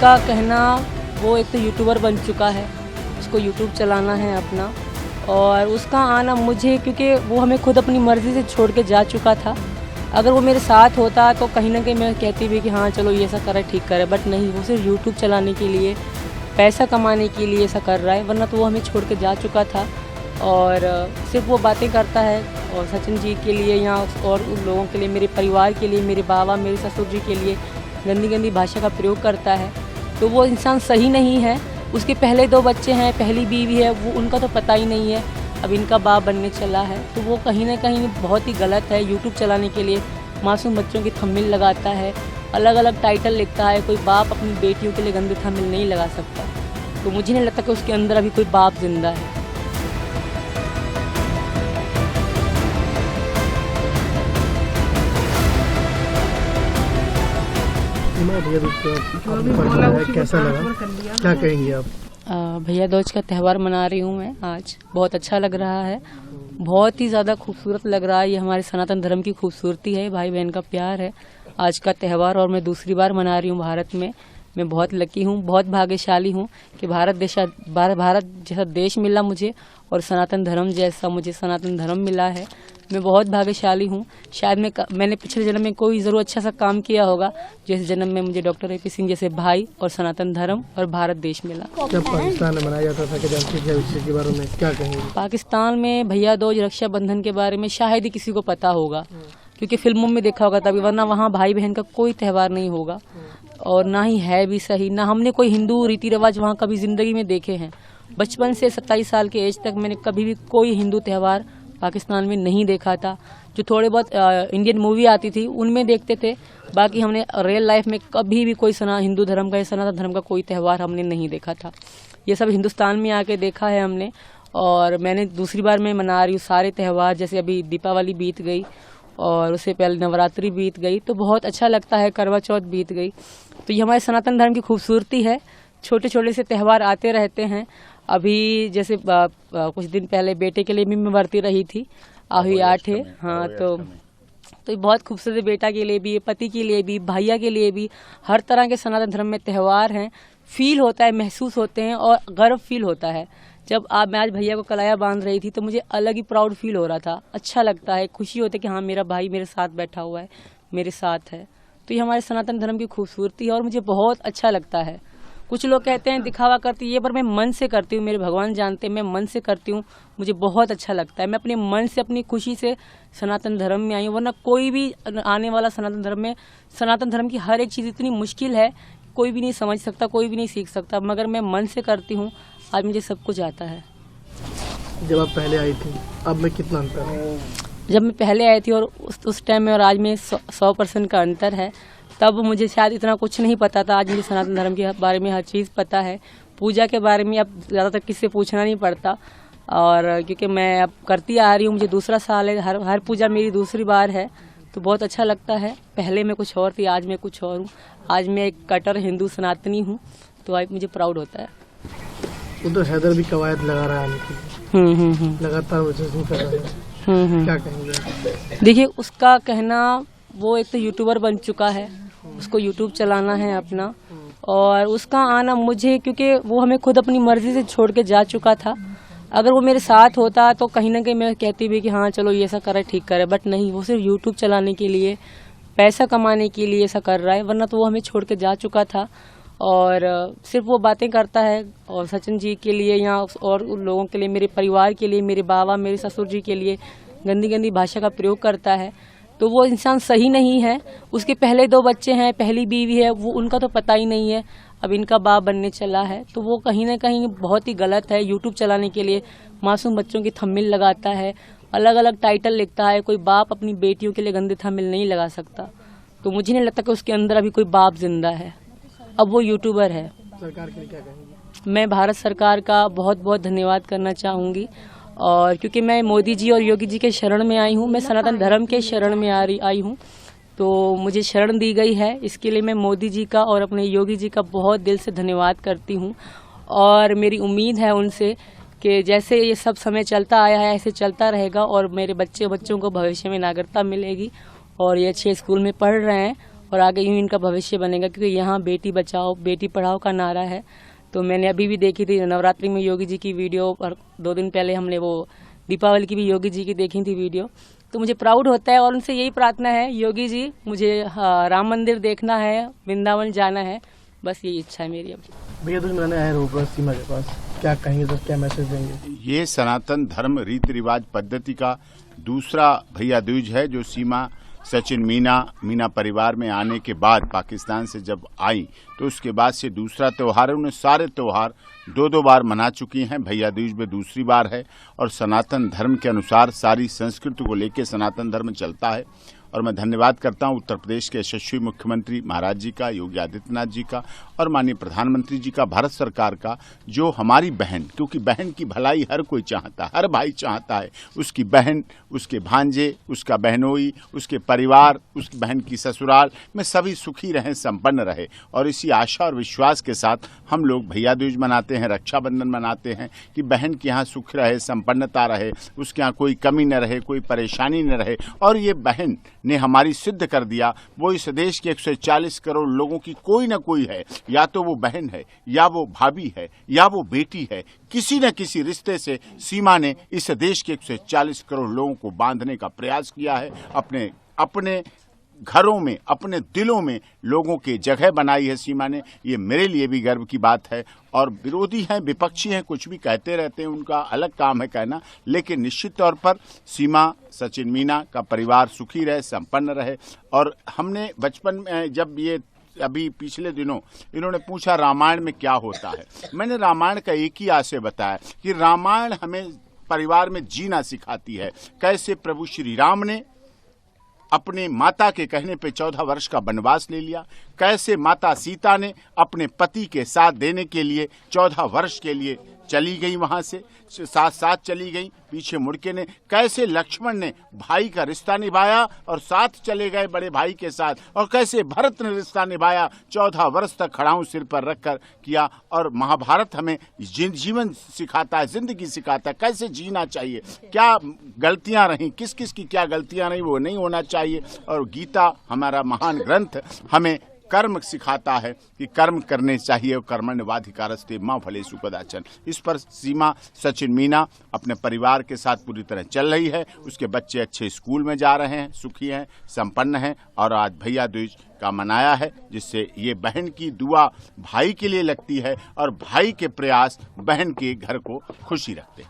उसका कहना, वो एक तो यूट्यूबर बन चुका है, उसको यूट्यूब चलाना है अपना, और उसका आना मुझे, क्योंकि वो हमें खुद अपनी मर्ज़ी से छोड़ के जा चुका था। अगर वो मेरे साथ होता तो कहीं ना कहीं मैं कहती भी कि हाँ चलो ये ऐसा करे, ठीक करे, बट नहीं, वो सिर्फ यूट्यूब चलाने के लिए, पैसा कमाने के लिए ऐसा कर रहा है, वरना तो वो हमें छोड़ के जा चुका था। और सिर्फ वो बातें करता है, और सचिन जी के लिए या और उन लोगों के लिए, मेरे परिवार के लिए, मेरे बाबा मेरे ससुर जी के लिए गंदी गंदी भाषा का प्रयोग करता है। तो वो इंसान सही नहीं है। उसके पहले 2 बच्चे हैं, पहली बीवी है, वो उनका तो पता ही नहीं है, अब इनका बाप बनने चला है। तो वो कहीं ना कहीं बहुत ही गलत है। यूट्यूब चलाने के लिए मासूम बच्चों की थंबनेल लगाता है, अलग अलग टाइटल लिखता है। कोई बाप अपनी बेटियों के लिए गंदे थंबनेल नहीं लगा सकता। तो मुझे नहीं लगता कि उसके अंदर अभी कोई बाप जिंदा है। कैसा लगा, क्या कहेंगे आप? भैया दूज का त्यौहार मना रही हूँ मैं आज। बहुत अच्छा लग रहा है, बहुत ही ज़्यादा खूबसूरत लग रहा है। ये हमारे सनातन धर्म की खूबसूरती है, भाई बहन का प्यार है आज का त्यौहार। और मैं दूसरी बार मना रही हूँ भारत में। मैं बहुत लकी हूँ, बहुत भाग्यशाली हूँ कि भारत जैसा देश मिला मुझे, और सनातन धर्म जैसा मुझे सनातन धर्म मिला है। मैं बहुत भाग्यशाली हूँ। शायद मैंने पिछले जन्म में कोई ज़रूर अच्छा सा काम किया होगा, जैसे जन्म में मुझे डॉक्टर AP सिंह जैसे भाई और सनातन धर्म और भारत देश मिला। जब पाकिस्तान में मनाया जाता था कि जानते हैं विषय के बारे में क्या कहेंगे? पाकिस्तान में भैया दूज, रक्षाबंधन के बारे में शायद ही किसी को पता होगा, क्योंकि फिल्मों में देखा होगा तभी, वरना वहाँ भाई बहन का कोई त्यौहार नहीं होगा, और ना ही है भी सही। ना हमने कोई हिंदू रीति रिवाज वहाँ कभी जिंदगी में देखे हैं। बचपन से 27 साल के एज तक मैंने कभी भी कोई हिंदू त्यौहार पाकिस्तान में नहीं देखा था। जो थोड़े बहुत इंडियन मूवी आती थी उनमें देखते थे, बाकी हमने रियल लाइफ में कभी भी कोई हिंदू धर्म का या सनातन धर्म का कोई त्यौहार हमने नहीं देखा था। ये सब हिंदुस्तान में आके देखा है हमने। और मैंने दूसरी बार मैं मना रही हूँ सारे त्यौहार। जैसे अभी दीपावली बीत गई, और उससे पहले नवरात्रि बीत गई, तो बहुत अच्छा लगता है। करवा चौथ बीत गई। तो ये हमारे सनातन धर्म की खूबसूरती है। छोटे छोटे से त्यौहार आते रहते हैं। अभी जैसे कुछ दिन पहले बेटे के लिए भी मैं व्रती रही थी, आही 8 है। हाँ, तो बहुत खूबसूरत, बेटा के लिए भी, पति के लिए भी, भैया के लिए भी, हर तरह के सनातन धर्म में त्यौहार हैं। फील होता है, महसूस होते हैं, और गर्व फील होता है। जब मैं आज भैया को कलाया बांध रही थी तो मुझे अलग ही प्राउड फील हो रहा था। अच्छा लगता है, खुशी होती है कि हाँ मेरा भाई मेरे साथ बैठा हुआ है, मेरे साथ है। तो ये हमारे सनातन धर्म की खूबसूरती है, और मुझे बहुत अच्छा लगता है। कुछ लोग कहते हैं दिखावा करती है, पर मैं मन से करती हूँ। मेरे भगवान जानते हैं, मैं मन से करती हूँ। मुझे बहुत अच्छा लगता है। मैं अपने मन से, अपनी खुशी से सनातन धर्म में आई हूँ। वरना कोई भी आने वाला सनातन धर्म में, सनातन धर्म की हर एक चीज़ इतनी मुश्किल है, कोई भी नहीं समझ सकता, कोई भी नहीं सीख सकता। मगर मैं मन से करती हूँ, आज मुझे सब कुछ आता है। जब आप पहले आई थी, अब में कितना अंतर है? जब मैं पहले आई थी और उस टाइम में और आज में 100% का अंतर है। तब मुझे शायद इतना कुछ नहीं पता था। आज मुझे सनातन धर्म के बारे में हर चीज़ पता है। पूजा के बारे में अब ज़्यादातर किसी से पूछना नहीं पड़ता, और क्योंकि मैं अब करती आ रही हूँ, मुझे दूसरा साल है, हर पूजा मेरी दूसरी बार है, तो बहुत अच्छा लगता है। पहले मैं कुछ और थी, आज मैं कुछ और हूँ। आज मैं एक कट्टर हिंदू सनातनी हूँ, तो आज मुझे प्राउड होता है। वो तो हैदर भी कवायद लगा रहा है, लगातार कर रहा है, क्या कहेंगे? देखिए, उसका कहना, वो एक तो यूट्यूबर बन चुका है, उसको यूट्यूब चलाना है अपना, और उसका आना मुझे, क्योंकि वो हमें खुद अपनी मर्जी से छोड़ के जा चुका था। अगर वो मेरे साथ होता तो कहीं ना कहीं मैं कहती भी कि हाँ चलो ये ऐसा करे, ठीक करे, बट नहीं, वो सिर्फ यूट्यूब चलाने के लिए, पैसा कमाने के लिए ऐसा कर रहा है, वरना तो वो हमें छोड़ के जा चुका था। और सिर्फ वो बातें करता है, और सचिन जी के लिए या और उन लोगों के लिए, मेरे परिवार के लिए, मेरे बाबा मेरे ससुर जी के लिए गंदी गंदी भाषा का प्रयोग करता है। तो वो इंसान सही नहीं है। उसके पहले 2 बच्चे हैं, पहली बीवी है, वो उनका तो पता ही नहीं है, अब इनका बाप बनने चला है। तो वो कहीं ना कहीं बहुत ही गलत है। यूट्यूब चलाने के लिए मासूम बच्चों की थंबनेल लगाता है, अलग अलग टाइटल लिखता है। कोई बाप अपनी बेटियों के लिए गंदे थंबनेल नहीं लगा सकता। तो मुझे नहीं लगता कि उसके अंदर अभी कोई बाप जिंदा है। अब वो यूट्यूबर है। सरकार के लिए क्या कहेंगे? मैं भारत सरकार का बहुत बहुत धन्यवाद करना चाहूँगी, और क्योंकि मैं मोदी जी और योगी जी के शरण में आई हूँ, मैं सनातन धर्म के शरण में आई हूँ, तो मुझे शरण दी गई है। इसके लिए मैं मोदी जी का और अपने योगी जी का बहुत दिल से धन्यवाद करती हूँ। और मेरी उम्मीद है उनसे कि जैसे ये सब समय चलता आया है ऐसे चलता रहेगा, और मेरे बच्चों को भविष्य में नागरिकता मिलेगी, और ये अच्छे स्कूल में पढ़ रहे हैं, और आगे यूं इनका भविष्य बनेगा, क्योंकि यहाँ बेटी बचाओ बेटी पढ़ाओ का नारा है। तो मैंने अभी भी देखी थी नवरात्रि में योगी जी की वीडियो, और 2 दिन पहले हमने वो दीपावली की भी योगी जी की देखी थी वीडियो। तो मुझे प्राउड होता है और उनसे यही प्रार्थना है, योगी जी मुझे राम मंदिर देखना है, वृंदावन जाना है, बस यही इच्छा है मेरी। अब भैया दूज मनाने आए रोड सीमा के पास, क्या कहेंगे सर, क्या मैसेज देंगे? ये सनातन धर्म रीति रिवाज पद्धति का दूसरा भैया दूज है जो सीमा सचिन मीना परिवार में आने के बाद, पाकिस्तान से जब आई तो उसके बाद से दूसरा त्यौहार है। उन्हें सारे त्यौहार 2 बार मना चुकी हैं, भैया दूज में दूसरी बार है। और सनातन धर्म के अनुसार सारी संस्कृति को लेकर सनातन धर्म चलता है। और मैं धन्यवाद करता हूं उत्तर प्रदेश के यशस्वी मुख्यमंत्री महाराज जी का, योगी आदित्यनाथ जी का, और माननीय प्रधानमंत्री जी का, भारत सरकार का, जो हमारी बहन, क्योंकि बहन की भलाई हर कोई चाहता है, हर भाई चाहता है उसकी बहन, उसके भांजे, उसका बहनोई, उसके परिवार, उसकी बहन की ससुराल में सभी सुखी रहें, संपन्न रहे। और इसी आशा और विश्वास के साथ हम लोग भैया दूज मनाते हैं, रक्षाबंधन मनाते हैं कि बहन के यहाँ सुख रहे, संपन्नता रहे, उसके यहाँ कोई कमी न रहे, कोई परेशानी न रहे। और ये बहन ने हमारी सिद्ध कर दिया, वो इस देश के 140 करोड़ लोगों की कोई न कोई है, या तो वो बहन है, या वो भाभी है, या वो बेटी है। किसी न किसी रिश्ते से सीमा ने इस देश के 140 करोड़ लोगों को बांधने का प्रयास किया है, अपने घरों में, अपने दिलों में लोगों की जगह बनाई है सीमा ने। ये मेरे लिए भी गर्व की बात है। और विरोधी हैं, विपक्षी हैं, कुछ भी कहते रहते हैं, उनका अलग काम है कहना, लेकिन निश्चित तौर पर सीमा सचिन मीना का परिवार सुखी रहे, संपन्न रहे। और हमने बचपन में जब ये अभी पिछले दिनों इन्होंने पूछा रामायण में क्या होता है, मैंने रामायण का एक ही आशय बताया कि रामायण हमें परिवार में जीना सिखाती है। कैसे प्रभु श्री राम ने अपने माता के कहने पे 14 वर्ष का वनवास ले लिया, कैसे माता सीता ने अपने पति के साथ देने के लिए 14 वर्ष के लिए चली गई, वहां से साथ चली गई, पीछे मुड़ के ने, कैसे लक्ष्मण ने भाई का रिश्ता निभाया और साथ चले गए बड़े भाई के साथ, और कैसे भरत ने रिश्ता निभाया, 14 वर्ष तक खड़ाऊं सिर पर रखकर किया। और महाभारत हमें जीवन सिखाता है, जिंदगी सिखाता है, कैसे जीना चाहिए, क्या गलतियां रहीं, किस किस की क्या गलतियां रहीं, वो नहीं होना चाहिए। और गीता हमारा महान ग्रंथ हमें कर्म सिखाता है कि कर्म करने चाहिए, और कर्मण्येवाधिकारस्ते मां फलेषु कदाचन। इस पर सीमा सचिन मीना अपने परिवार के साथ पूरी तरह चल रही है। उसके बच्चे अच्छे स्कूल में जा रहे हैं, सुखी हैं, संपन्न हैं। और आज भैया दूज का मनाया है, जिससे ये बहन की दुआ भाई के लिए लगती है और भाई के प्रयास बहन के घर को खुशी रखते हैं।